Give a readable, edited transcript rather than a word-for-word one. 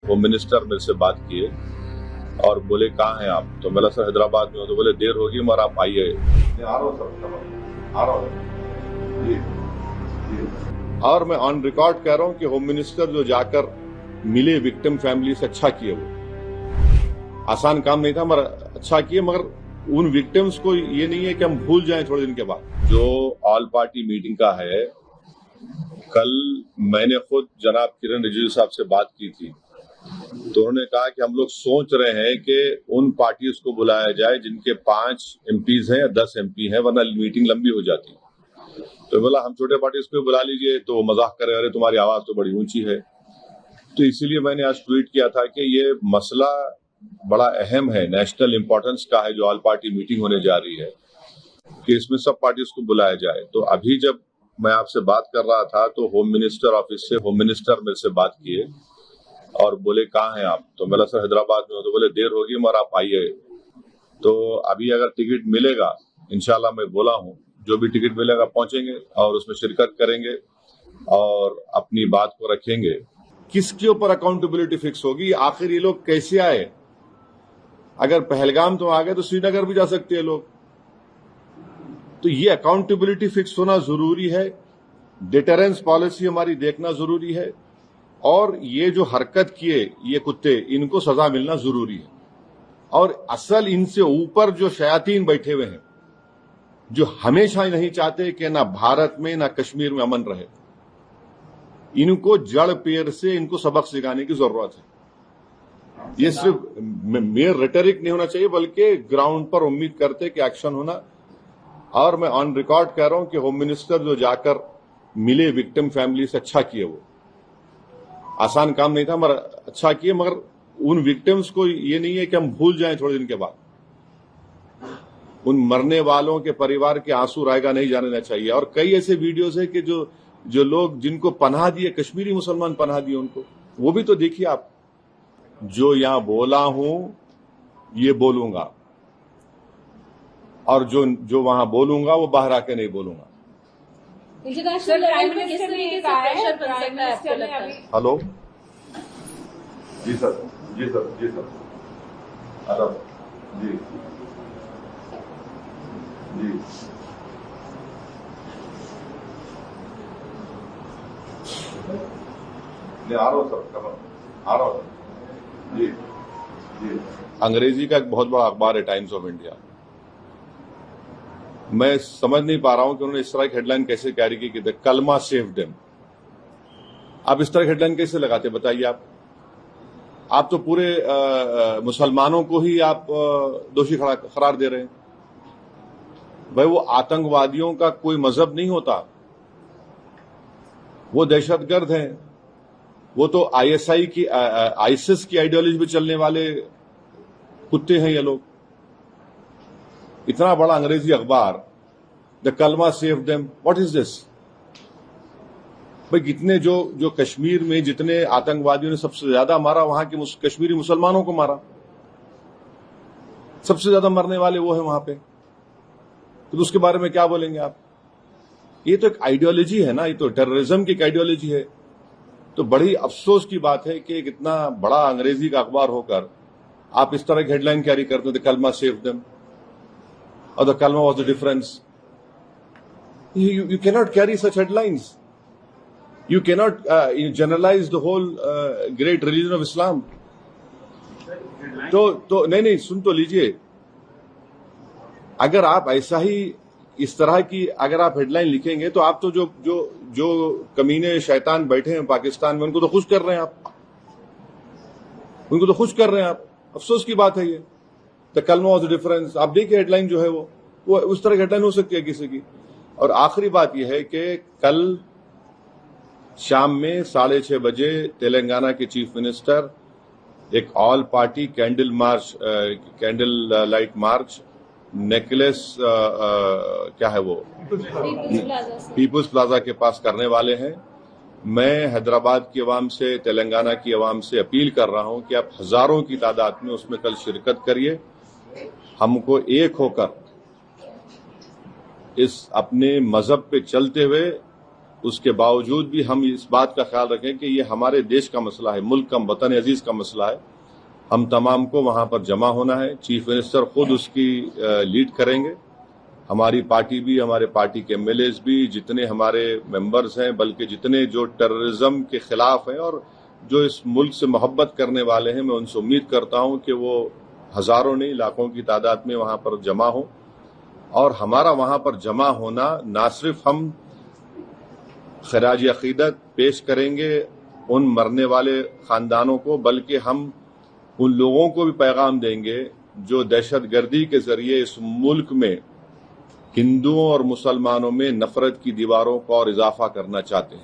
Home minister मेरे से बात किए और बोले कहाँ हैं आप, तो मैं सर हैदराबाद में हूँ। तो बोले देर होगी मगर आप आइए। आ रहा हूँ सर, आ रहा हूँ जी जी। और मैं ऑन रिकॉर्ड कह रहा हूँ कि होम मिनिस्टर जो जाकर मिले विक्टिम फैमिली से, अच्छा किए। वो आसान काम नहीं था मगर अच्छा किए। मगर उन विक्टिम्स को ये नहीं है कि हम भूल जाएं थोड़े दिन के बाद। जो ऑल पार्टी मीटिंग का है, कल मैंने खुद जनाब किरण रिजिजू साहब से बात की थी, तो उन्होंने कहा कि हम लोग सोच रहे हैं कि उन पार्टीज को बुलाया जाए जिनके 5 एमपीज हैं या 10 एमपी हैं, वरना मीटिंग लंबी हो जाती। तो बोला हम छोटे पार्टीज को बुला लीजिए, तो मजाक करे, अरे तुम्हारी आवाज तो बड़ी ऊंची है। तो इसीलिए मैंने आज ट्वीट किया था कि ये मसला बड़ा अहम है, नेशनल इंपॉर्टेंस का है, जो ऑल पार्टी मीटिंग होने जा रही है, कि इसमें सब पार्टीज को बुलाया जाए। तो अभी जब मैं आपसे बात कर रहा था तो होम मिनिस्टर ऑफिस से होम मिनिस्टर मेरे से बात किए और बोले कहाँ हैं आप, तो मैं सर हैदराबाद में हूँ। तो बोले देर होगी मगर आप आइए। तो अभी अगर टिकट मिलेगा, इंशाल्लाह मैं बोला हूँ, जो भी टिकट मिलेगा पहुंचेंगे और उसमें शिरकत करेंगे और अपनी बात को रखेंगे। किसके ऊपर अकाउंटेबिलिटी फिक्स होगी? आखिर ये लोग कैसे आए? अगर पहलगाम तो आ गए तो श्रीनगर भी जा सकते हैं लोग। तो ये अकाउंटेबिलिटी फिक्स होना जरूरी है, डिटरेंस पॉलिसी हमारी देखना जरूरी है, और ये जो हरकत किए ये कुत्ते, इनको सजा मिलना जरूरी है। और असल इनसे ऊपर जो शयातीन बैठे हुए हैं, जो हमेशा नहीं चाहते कि ना भारत में ना कश्मीर में अमन रहे, इनको जड़ पेड़ से इनको सबक सिखाने की जरूरत है। ये सिर्फ मेयर रेटरिक नहीं होना चाहिए, बल्कि ग्राउंड पर उम्मीद करते कि एक्शन होना। और मैं ऑन रिकॉर्ड कह रहा हूं कि होम मिनिस्टर जो जाकर मिले विक्टिम फैमिली से, अच्छा किए। वो आसान काम नहीं था मगर अच्छा किए। मगर उन विक्टिम्स को ये नहीं है कि हम भूल जाएं थोड़े दिन के बाद। उन मरने वालों के परिवार के आंसू रायगा नहीं जाने चाहिए। और कई ऐसे वीडियोस है कि जो लोग जिनको पनाह दिए, कश्मीरी मुसलमान पनाह दिए उनको, वो भी तो देखिए आप। जो यहां बोला हूं ये बोलूंगा, और जो वहां बोलूंगा वो बाहर आके नहीं बोलूंगा। इंटरनेशनल लेवल पे किस तरीके से प्रेशर बन सकता है आपको लगता है? हेलो जी सर, जी सर, जी सर, अरब जी जी नहीं, आ रहा हूँ सर, आ रहा हूँ जी जी। अंग्रेजी का एक बहुत बड़ा अखबार है टाइम्स ऑफ इंडिया। मैं समझ नहीं पा रहा हूं कि उन्होंने इस तरह की हेडलाइन कैसे कैरी की द कलमा सेव्ड हिम। आप इस तरह की हेडलाइन कैसे लगाते बताइए? आप तो पूरे मुसलमानों को ही आप दोषी करार दे रहे हैं। भाई वो आतंकवादियों का कोई मजहब नहीं होता, वो दहशतगर्द हैं। वो तो आईएसआई की आईसिस की आइडियोलॉजी में चलने वाले कुत्ते हैं ये लोग। इतना बड़ा अंग्रेजी अखबार, द कलमा save them, what is this? भाई कितने जो कश्मीर में जितने आतंकवादियों ने सबसे ज्यादा मारा, वहां के कश्मीरी मुसलमानों को मारा। सबसे ज्यादा मरने वाले वो है वहां पे। तो उसके बारे में क्या बोलेंगे आप? ये तो एक आइडियोलॉजी है ना, ये तो टेररिज्म की एक आइडियोलॉजी है। तो बड़ी अफसोस की बात है कि इतना बड़ा अंग्रेजी का अखबार होकर आप इस तरह की हेडलाइन कैरी करते हैं, द कलमा save them, or the kalma was the difference. You cannot carry such headlines. You cannot generalize the whole great religion of Islam. तो नहीं सुन तो लीजिए। अगर आप ऐसा ही इस तरह की अगर आप हेडलाइन लिखेंगे तो आप तो जो कमीने शैतान बैठे हैं पाकिस्तान में, उनको तो खुश कर रहे हैं आप। उनको तो खुश कर रहे हैं आप। अफसोस की बात है ये। द कलमा वाज द डिफरेंस। आप देखिए हेडलाइन जो है वो उस तरह की हेडलाइन हो सकती है किसी की। और आखिरी बात यह है कि कल शाम में 6:30 बजे तेलंगाना के चीफ मिनिस्टर एक all party candle light march necklace क्या है वो पीपुल्स प्लाजा के पास करने वाले हैं। मैं हैदराबाद की आवाम से, तेलंगाना की आवाम से अपील कर रहा हूं कि आप हजारों की तादाद में उसमें कल शिरकत करिए। हमको एक होकर इस अपने मजहब पे चलते हुए اس کے باوجود بھی ہم اس بات کا خیال رکھیں کہ یہ ہمارے دیش کا مسئلہ ہے، ملک کا، وطن عزیز کا مسئلہ ہے. ہم تمام کو وہاں پر جمع ہونا ہے. چیف منسٹر خود اس کی لیڈ کریں گے. ہماری پارٹی بھی، ہمارے پارٹی کے ایم ایل ایز بھی، جتنے ہمارے ممبرز ہیں، بلکہ جتنے جو ٹیررزم کے خلاف ہیں اور جو اس ملک سے محبت کرنے والے ہیں، میں ان سے امید کرتا ہوں کہ وہ ہزاروں نہیں لاکھوں کی تعداد میں وہاں پر جمع ہوں. اور ہمارا وہاں پر جمع ہونا نہ صرف ہم خراج عقیدت پیش کریں گے ان مرنے والے خاندانوں کو، بلکہ ہم ان لوگوں کو بھی پیغام دیں گے جو دہشت گردی کے ذریعے اس ملک میں ہندوؤں اور مسلمانوں میں نفرت کی دیواروں کو اور اضافہ کرنا چاہتے ہیں.